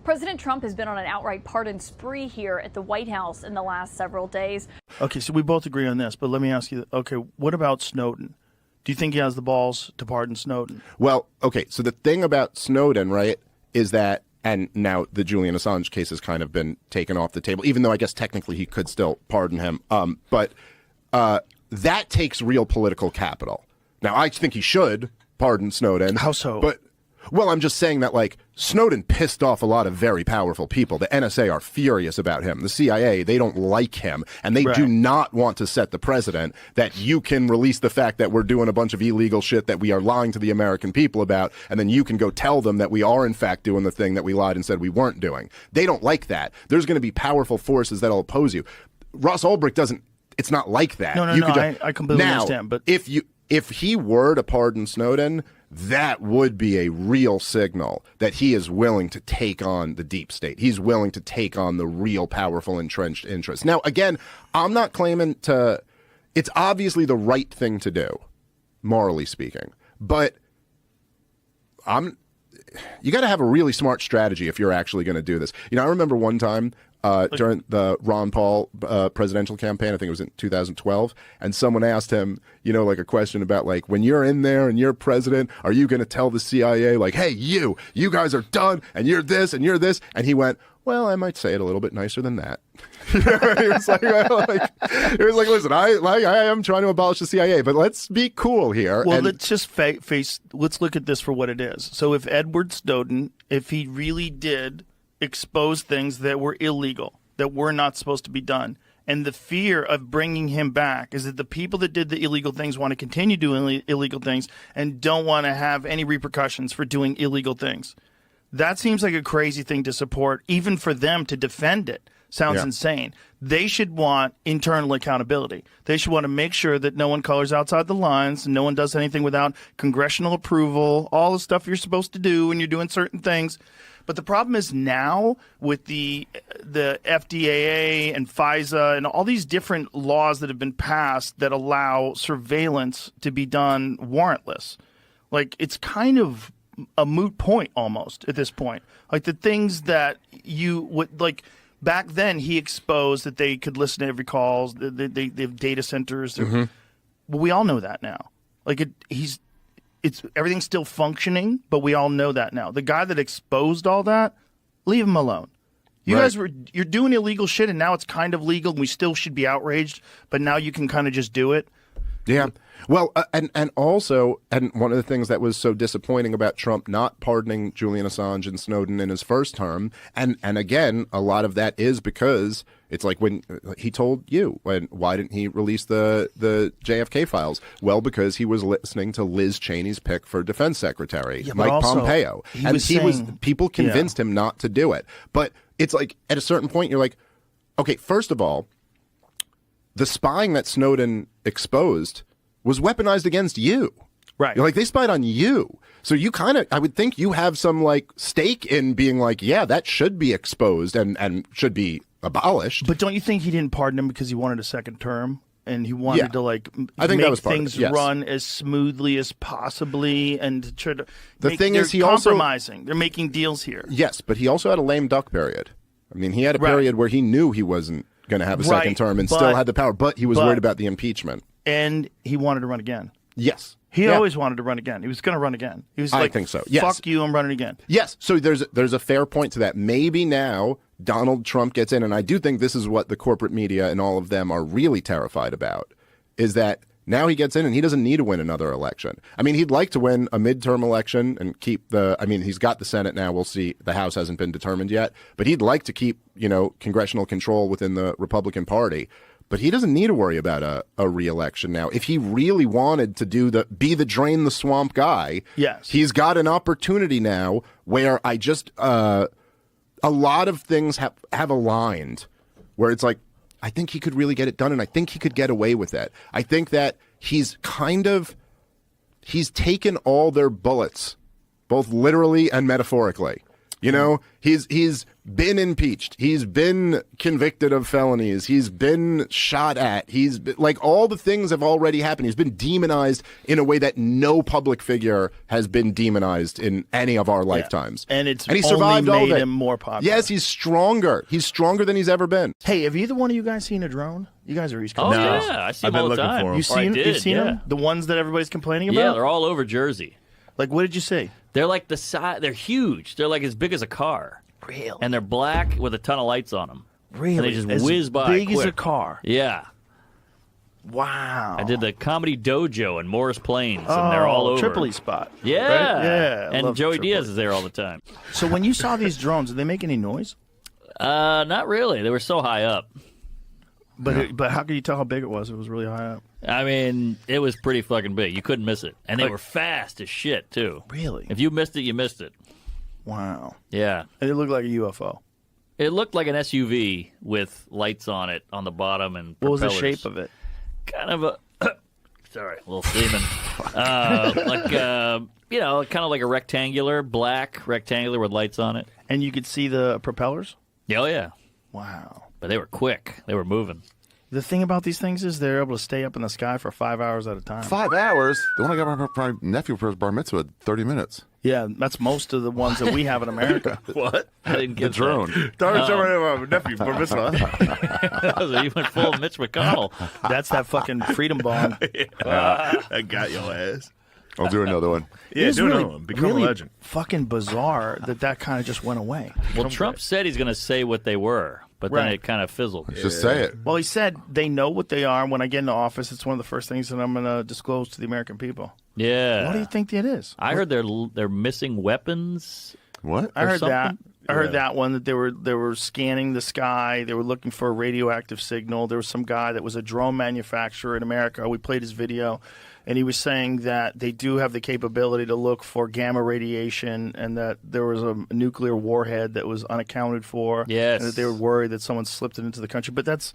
President Trump has been on an outright pardon spree here at the White House in the last several days. Okay, so we both agree on this, but let me ask you, okay, what about Snowden? Do you think he has the balls to pardon Snowden? Well, okay, so the thing about Snowden, right, is that, and now the Julian Assange case has kind of been taken off the table, even though I guess technically he could still pardon him. But that takes real political capital. Now, I think he should pardon Snowden. How so? But, well, I'm just saying that, like, Snowden pissed off a lot of very powerful people. The NSA are furious about him. The CIA, they don't like him. And they do not want to set the precedent that you can release the fact that we're doing a bunch of illegal shit that we are lying to the American people about, and then you can go tell them that we are, in fact, doing the thing that we lied and said we weren't doing. They don't like that. There's going to be powerful forces that'll oppose you. Ross Ulbricht doesn't, it's not like that. No, I completely understand. But if he were to pardon Snowden, that would be a real signal that he is willing to take on the deep state. He's willing to take on the real powerful entrenched interests. Now, again, I'm not claiming to... It's obviously the right thing to do, morally speaking. But you got to have a really smart strategy if you're actually going to do this. You know, I remember one time during the Ron Paul presidential campaign, I think it was in 2012, and someone asked him, you know, like a question about, like, when you're in there and you're president, are you going to tell the CIA, like, hey, you guys are done, and you're this, and you're this? And he went, well, I might say it a little bit nicer than that. He was like, listen, I am trying to abolish the CIA, but let's be cool here. Well, let's just let's look at this for what it is. So if Edward Snowden, if he really did expose things that were illegal, that were not supposed to be done, and the fear of bringing him back is that the people that did the illegal things want to continue doing illegal things and don't want to have any repercussions for doing illegal things. That seems like a crazy thing to support, even for them to defend it. Sounds insane. They should want internal accountability. They should want to make sure that no one colors outside the lines, and no one does anything without congressional approval, all the stuff you're supposed to do when you're doing certain things. But the problem is now with the FDA and FISA and all these different laws that have been passed that allow surveillance to be done warrantless. Like, it's kind of a moot point almost at this point. Like, the things that you would, like, back then he exposed that they could listen to every call, they have data centers. Well, we all know that now. Like, everything's still functioning, but we all know that now. The guy that exposed all that, leave him alone. You guys you're doing illegal shit, and now it's kind of legal, and we still should be outraged, but now you can kind of just do it. Yeah. Well, and also, and one of the things that was so disappointing about Trump not pardoning Julian Assange and Snowden in his first term, and again, a lot of that is because it's like when he told you, why didn't he release the JFK files? Well, because he was listening to Liz Cheney's pick for defense secretary, Mike Pompeo. People convinced him not to do it. But it's like, at a certain point, you're like, okay, first of all, the spying that Snowden exposed was weaponized against you. Right. You're like, they spied on you. So you kind of, I would think you have some, like, stake in being like, yeah, that should be exposed and should be abolished. But don't you think he didn't pardon him because he wanted a second term? And he wanted to, like, I think make that was part things of it, yes. run as smoothly as possibly, and try to they're compromising. They're making deals here. Yes, but he also had a lame duck period. I mean, he had a period where he knew he wasn't going to have a second term and still had the power, but he was worried about the impeachment. And he wanted to run again. Yes. He always wanted to run again. He was going to run again. He was like, I think so. Yes. Fuck you, I'm running again. Yes. So there's a fair point to that. Maybe now Donald Trump gets in, and I do think this is what the corporate media and all of them are really terrified about, is that now he gets in and he doesn't need to win another election. I mean, he'd like to win a midterm election and keep he's got the Senate now. We'll see. The House hasn't been determined yet, but he'd like to keep, congressional control within the Republican Party. But he doesn't need to worry about a re-election now. If he really wanted to be the drain the swamp guy, yes, he's got an opportunity now where a lot of things have aligned, where it's like, I think he could really get it done, and I think he could get away with it. I think that he's taken all their bullets, both literally and metaphorically. You know, he's been impeached. He's been convicted of felonies. He's been shot at. He's been, like, all the things have already happened. He's been demonized in a way that no public figure has been demonized in any of our lifetimes. And he survived all made of it. him more popular. Yes, he's stronger. He's stronger than he's ever been. Hey, have either one of you guys seen a drone? You guys are East Oh Coast. yeah, I see them all the time. You seen? Did, You've seen yeah. them? The ones that everybody's complaining about? Yeah, they're all over Jersey. Like, what did you see? They're like the size. They're huge. They're like as big as a car. Really? And they're black with a ton of lights on them. Really? And they just As whiz by big as quick. a car. Yeah. Wow. I did the Comedy Dojo in Morris Plains, and they're all over. Tripoli spot. Yeah. Right? Yeah. I And love Joey Tripoli. Diaz is there all the time. So when you saw these drones, did they make any noise? Not really. They were so high up. But how could you tell how big it was? It was really high up. I mean, it was pretty fucking big. You couldn't miss it. And they were fast as shit, too. Really? If you missed it, you missed it. Wow. Yeah. And it looked like a UFO. It looked like an SUV with lights on it on the bottom and What was propellers. the shape of it? Kind of a... Sorry, a little semen. Kind of like a rectangular, black rectangular with lights on it. And you could see the propellers? Oh, yeah. Wow. But they were quick. They were moving. The thing about these things is they're able to stay up in the sky for 5 hours at a time. 5 hours? The one I got my nephew for his bar mitzvah had 30 minutes. Yeah, that's most of the ones that we have in America. What? I didn't get The drone. nephew for that. You went full Mitch McConnell. That's that fucking freedom bomb. I got your ass. I'll do another one. Yeah, It's do really, another one. Become really a legend. fucking bizarre that kind of just went away. Well, Trump said he's going to say what they were, but then Right. it kind of fizzled. Just say it. Well, he said they know what they are. When I get into office, it's one of the first things that I'm going to disclose to the American people. Yeah. What do you think it is? I heard they're missing weapons. What? I heard that. something? I heard that one that they were scanning the sky. They were looking for a radioactive signal. There was some guy that was a drone manufacturer in America. We played his video, and he was saying that they do have the capability to look for gamma radiation, and that there was a nuclear warhead that was unaccounted for. Yes. And that they were worried that someone slipped it into the country. But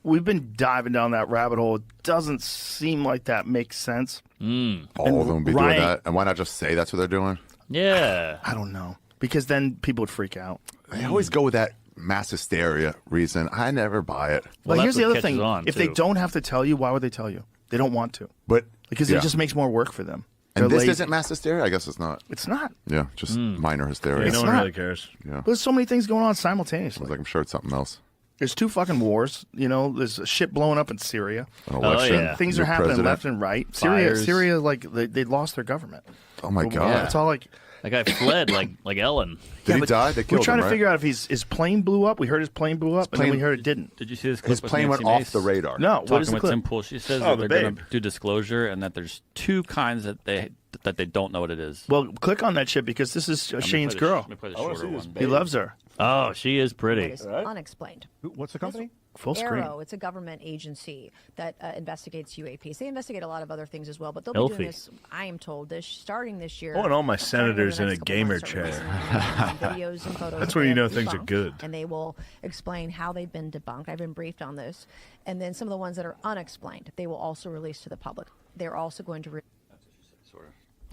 we've been diving down that rabbit hole. It doesn't seem like that makes sense. All of them would be doing Ryan- that. And why not just say that's what they're doing? Yeah. I don't know, because then people would freak out. They always go with that mass hysteria reason. I never buy it. Well, Well, here's that's the what other thing. catches on, If they too. don't have to tell you, why would they tell you? They don't want to. But Because yeah. it just makes more work for them. And They're this lazy. isn't mass hysteria? I guess it's not. It's not. Yeah, just minor hysteria. It's No one not. really cares. Yeah. But there's so many things going on simultaneously. Like I'm sure it's something else. There's two fucking wars. You know, there's a shit blowing up in Syria. An election. yeah. Things new are happening president. left and right. Syria, Fires. Syria, like they lost their government. Oh my God. It's all like. That guy fled like Ellen. Did he but die? They We're killed trying him, to right? figure out if his plane blew up. We heard his plane blew up, and then we heard it didn't. Did you see this clip His with plane Nancy went Mace off the radar. No, what is Talking the with clip? Tim Pool, she says Oh, that the they're going babe. to do disclosure and that there's two kinds that they don't know what it is. Well, click on that shit because this is Shane's girl. Let me play the shorter one. He loves her. Oh, she is pretty. It's unexplained. What's the company? Full screen. Arrow, it's a government agency that investigates UAPs. They investigate a lot of other things as well, but they'll Healthy. be doing this, I am told, starting this year. I want all my starting over the senators in next a couple gamer months, start chair. releasing videos and photos That's that when they you know have things are debunked, good. And they will explain how they've been debunked. I've been briefed on this. And then some of the ones that are unexplained, they will also release to the public. They're also going to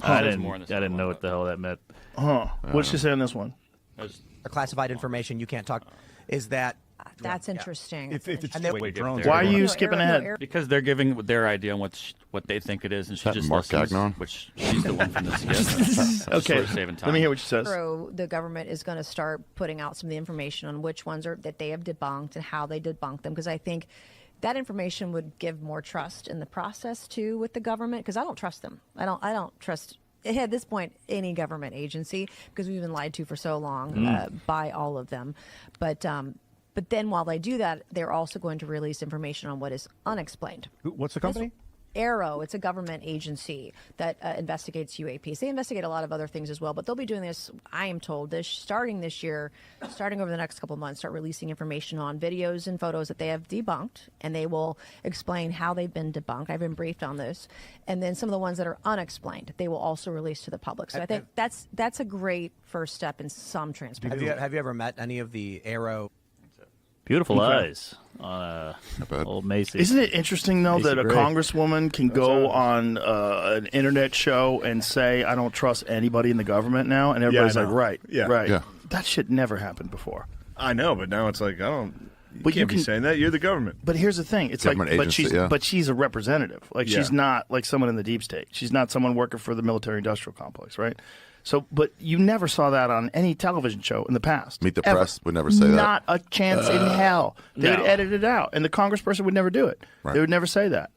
I There's didn't. more in this I didn't one. know what the hell that meant. Huh. What'd she say on this one? classified information you can't talk is that That's interesting. If it's And then- wait, drones. Why are you No, skipping Arrow- no, ahead? Arrow- Because they're giving their idea on what they think it is, and she That just Mark listens, Gagnon? which she's the one from this. Yes. Okay. Saving time. Let me hear what she says. So the government is going to start putting out some of the information on which ones are that they have debunked and how they debunked them, because I think that information would give more trust in the process too with the government, because I don't trust them. I don't trust at this point any government agency, because we've been lied to for so long by all of them. But then while they do that, they're also going to release information on what is unexplained. What's the company? Arrow, it's a government agency that investigates UAPs. They investigate a lot of other things as well, but they'll be doing this, I am told, starting this year, starting over the next couple of months, start releasing information on videos and photos that they have debunked, and they will explain how they've been debunked. I've been briefed on this. And then some of the ones that are unexplained, they will also release to the public. So I think that's a great first step in some transparency. have you ever met any of the Arrow? Beautiful eyes on bad. old Macy. Isn't it interesting, though, Macy that a Gray. congresswoman can go on an internet show and say, I don't trust anybody in the government now? And everybody's I like, know. right, Yeah. right. Yeah. That shit never happened before. I know, but now it's like I don't. You But you can't be can- saying that. You're the government. But here's the thing: it's Government like, agency, yeah. but she's a representative. Like Yeah. she's not like someone in the deep state. She's not someone working for the military-industrial complex, right? So, but you never saw that on any television show in the past. Meet the Ever. Press would never say that. Not a chance in hell. They no. would edit it out, and the congressperson would never do it. Right. They would never say that.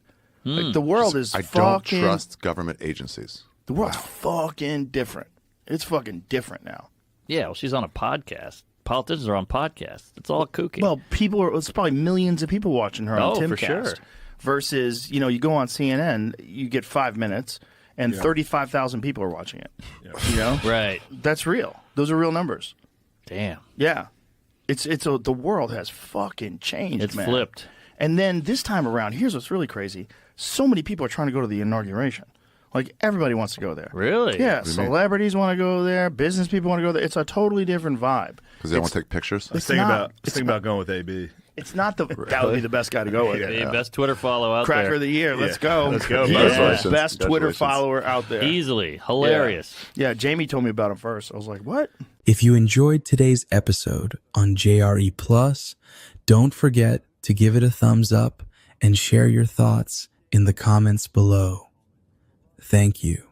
Like the world is I don't fucking. trust government agencies. The world's fucking different. It's fucking different now. Yeah, well, she's on a podcast. Politicians are on podcasts. It's all kooky. Well, it's probably millions of people watching her on Oh, Timcast. for sure. Versus, you go on CNN, you get 5 minutes, and 35,000 people are watching it. You know, right. that's real. Those are real numbers. Damn. Yeah, the world has fucking changed. It's man. flipped. And then this time around, here's what's really crazy: so many people are trying to go to the inauguration. Like everybody wants to go there. Really? Yeah, celebrities want to go there. Business people want to go there. It's a totally different vibe. Because they want to take pictures. It's Think not- about going with AB. It's not that would be the best guy to go with. The best Twitter follow out Cracker there. of the year. Let's Yeah. go. Let's go. Yeah. Congratulations. Best Twitter Congratulations. follower out there. Easily. Hilarious. Yeah, Jamie told me about him first. I was like, what? If you enjoyed today's episode on JRE Plus, don't forget to give it a thumbs up and share your thoughts in the comments below. Thank you.